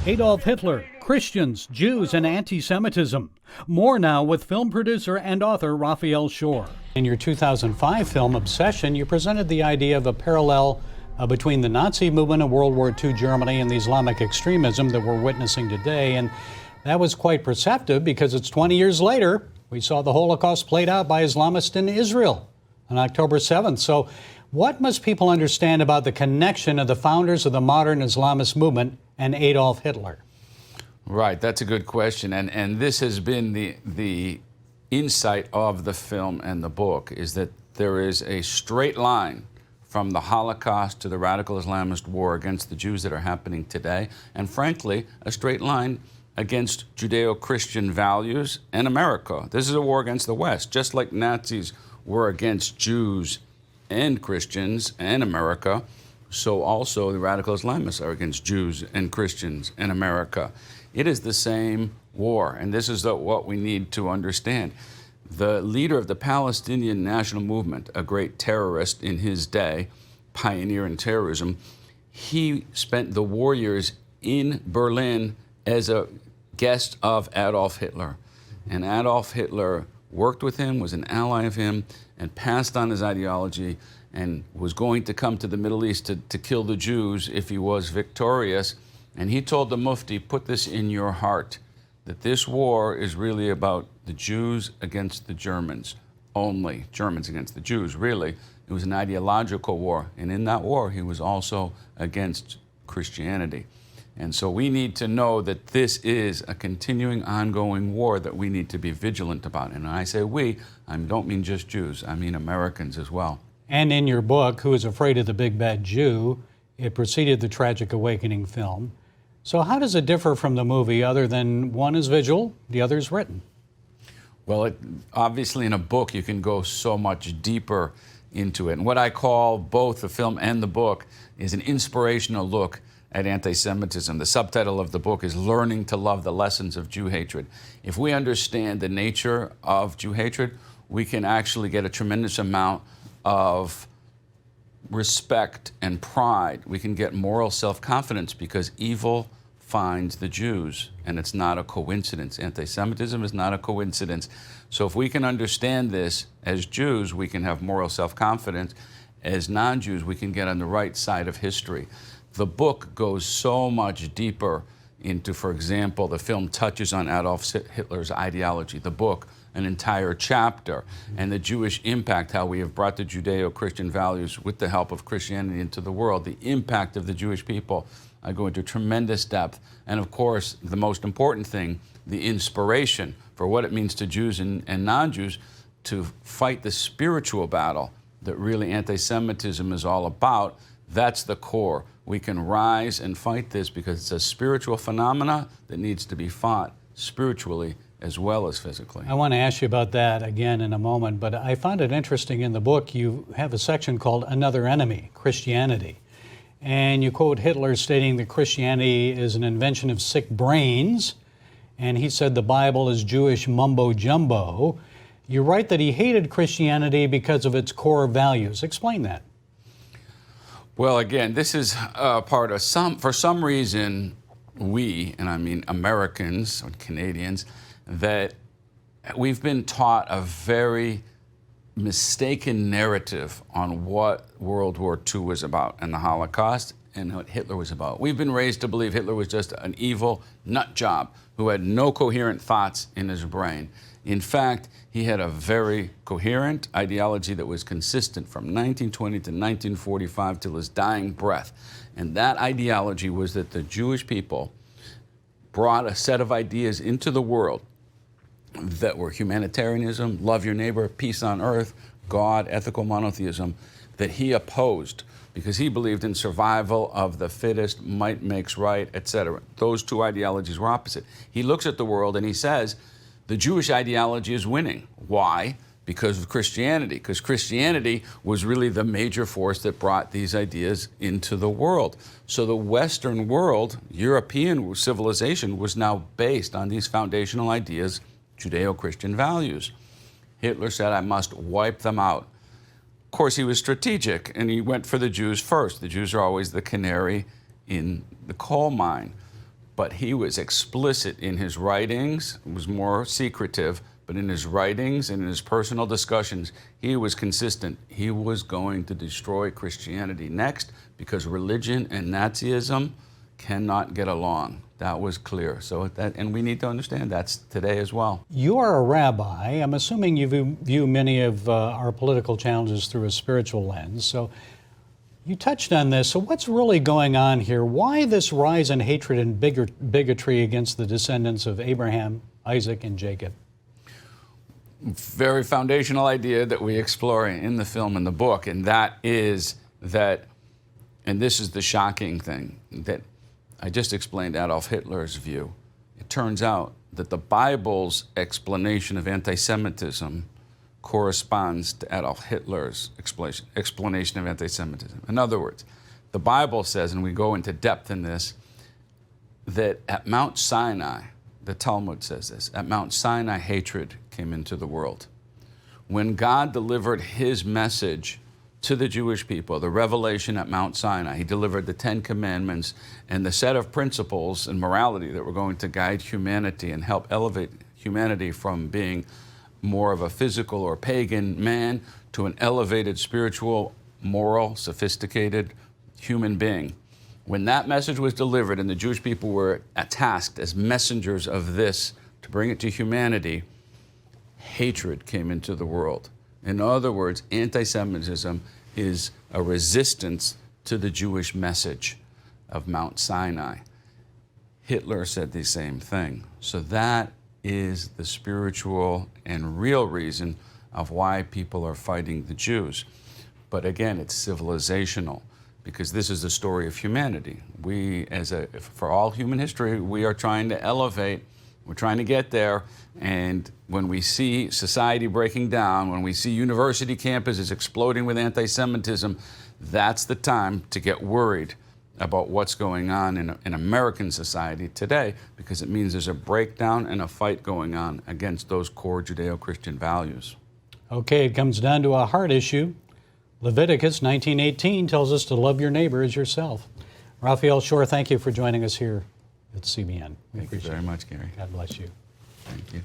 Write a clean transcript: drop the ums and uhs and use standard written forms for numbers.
Adolf Hitler, Christians, Jews, and anti-Semitism. More now with film producer and author Raphael Shore. In your 2005 film, Obsession, you presented the idea of a parallel between the Nazi movement in World War II Germany and the Islamic extremism that we're witnessing today. And that was quite perceptive because it's 20 years later, we saw the Holocaust played out by Islamists in Israel on October 7th. So what must people understand about the connection of the founders of the modern Islamist movement and Adolf Hitler? Right, that's a good question. And this has been the insight of the film and the book, is that there is a straight line from the Holocaust to the radical Islamist war against the Jews that are happening today, and frankly, a straight line against Judeo-Christian values and America. This is a war against the West, just like Nazis were against Jews and Christians and America, so also the radical Islamists are against Jews and Christians and America. It is the same war, and this is what we need to understand. The leader of the Palestinian National Movement, a great terrorist in his day, pioneer in terrorism, he spent the war years in Berlin as a guest of Adolf Hitler. And Adolf Hitler worked with him, was an ally of him, and passed on his ideology, and was going to come to the Middle East to kill the Jews if he was victorious. And he told the Mufti, put this in your heart, that this war is really about the Jews against the Germans only, Germans against the Jews, really. It was an ideological war, and in that war he was also against Christianity. And so we need to know that this is a continuing, ongoing war that we need to be vigilant about. And when I say we, I don't mean just Jews, I mean Americans as well. And in your book, Who is Afraid of the Big Bad Jew, it preceded the Tragic Awakening film. So how does it differ from the movie other than one is visual, the other is written? Well, obviously in a book you can go so much deeper into it. And what I call both the film and the book is an inspirational look at anti-Semitism. The subtitle of the book is Learning to Love the Lessons of Jew Hatred. If we understand the nature of Jew hatred, we can actually get a tremendous amount of respect and pride. We can get moral self-confidence because evil finds the Jews, and it's not a coincidence. Anti-Semitism is not a coincidence. So if we can understand this as Jews, we can have moral self-confidence. As non-Jews, we can get on the right side of history. The book goes so much deeper into, for example, the film touches on Adolf Hitler's ideology, the book, an entire chapter, and the Jewish impact, how we have brought the Judeo-Christian values with the help of Christianity into the world, the impact of the Jewish people. I go into tremendous depth. And of course, the most important thing, the inspiration for what it means to Jews and non-Jews to fight the spiritual battle that really anti-Semitism is all about. That's the core. We can rise and fight this because it's a spiritual phenomena that needs to be fought spiritually as well as physically. I want to ask you about that again in a moment, but I found it interesting in the book you have a section called Another Enemy, Christianity. And you quote Hitler stating that Christianity is an invention of sick brains, and he said the Bible is Jewish mumbo-jumbo. You write that he hated Christianity because of its core values. Explain that. Well, again, this is part of for some reason, we, and I mean Americans or Canadians, that we've been taught a very mistaken narrative on what World War II was about and the Holocaust and what Hitler was about. We've been raised to believe Hitler was just an evil nut job who had no coherent thoughts in his brain. In fact, he had a very coherent ideology that was consistent from 1920 to 1945 till his dying breath. And that ideology was that the Jewish people brought a set of ideas into the world that were humanitarianism, love your neighbor, peace on earth, God, ethical monotheism, that he opposed because he believed in survival of the fittest, might makes right, etc. Those two ideologies were opposite. He looks at the world and he says, the Jewish ideology is winning. Why? Because of Christianity. Because Christianity was really the major force that brought these ideas into the world. So the Western world, European civilization, was now based on these foundational ideas, Judeo-Christian values. Hitler said, I must wipe them out. Of course, he was strategic, and he went for the Jews first. The Jews are always the canary in the coal mine. but he was explicit in his writings. It was more secretive, but in his writings and in his personal discussions, he was consistent. He was going to destroy Christianity next because religion and Nazism cannot get along. That was clear. And we need to understand that's today as well. You are a rabbi. I'm assuming you view many of our political challenges through a spiritual lens. So you touched on this. So what's really going on here? Why this rise in hatred and bigotry against the descendants of Abraham, Isaac, and Jacob? Very foundational idea that we explore in the film and the book, and that is that, and this is the shocking thing, that I just explained Adolf Hitler's view. It turns out that the Bible's explanation of anti-Semitism corresponds to Adolf Hitler's explanation of anti-Semitism. In other words, the Bible says, and we go into depth in this, that at Mount Sinai, the Talmud says this, at Mount Sinai hatred came into the world. When God delivered his message to the Jewish people, the revelation at Mount Sinai, he delivered the 10 Commandments and the set of principles and morality that were going to guide humanity and help elevate humanity from being more of a physical or pagan man to an elevated spiritual, moral, sophisticated human being. When that message was delivered and the Jewish people were tasked as messengers of this to bring it to humanity, hatred came into the world. In other words, anti-Semitism is a resistance to the Jewish message of Mount Sinai. Hitler said the same thing. So that is the spiritual and real reason of why people are fighting the Jews. But again, it's civilizational, because this is the story of humanity. For all human history, we are trying to elevate. We're trying to get there, and when we see society breaking down, when we see university campuses exploding with anti-Semitism, that's the time to get worried about what's going on in American society today, because it means there's a breakdown and a fight going on against those core Judeo-Christian values. Okay, it comes down to a heart issue. Leviticus 19:18 tells us to love your neighbor as yourself. Raphael Shore, thank you for joining us here at CBN. Thank you very much, Gary. God bless you. Thank you.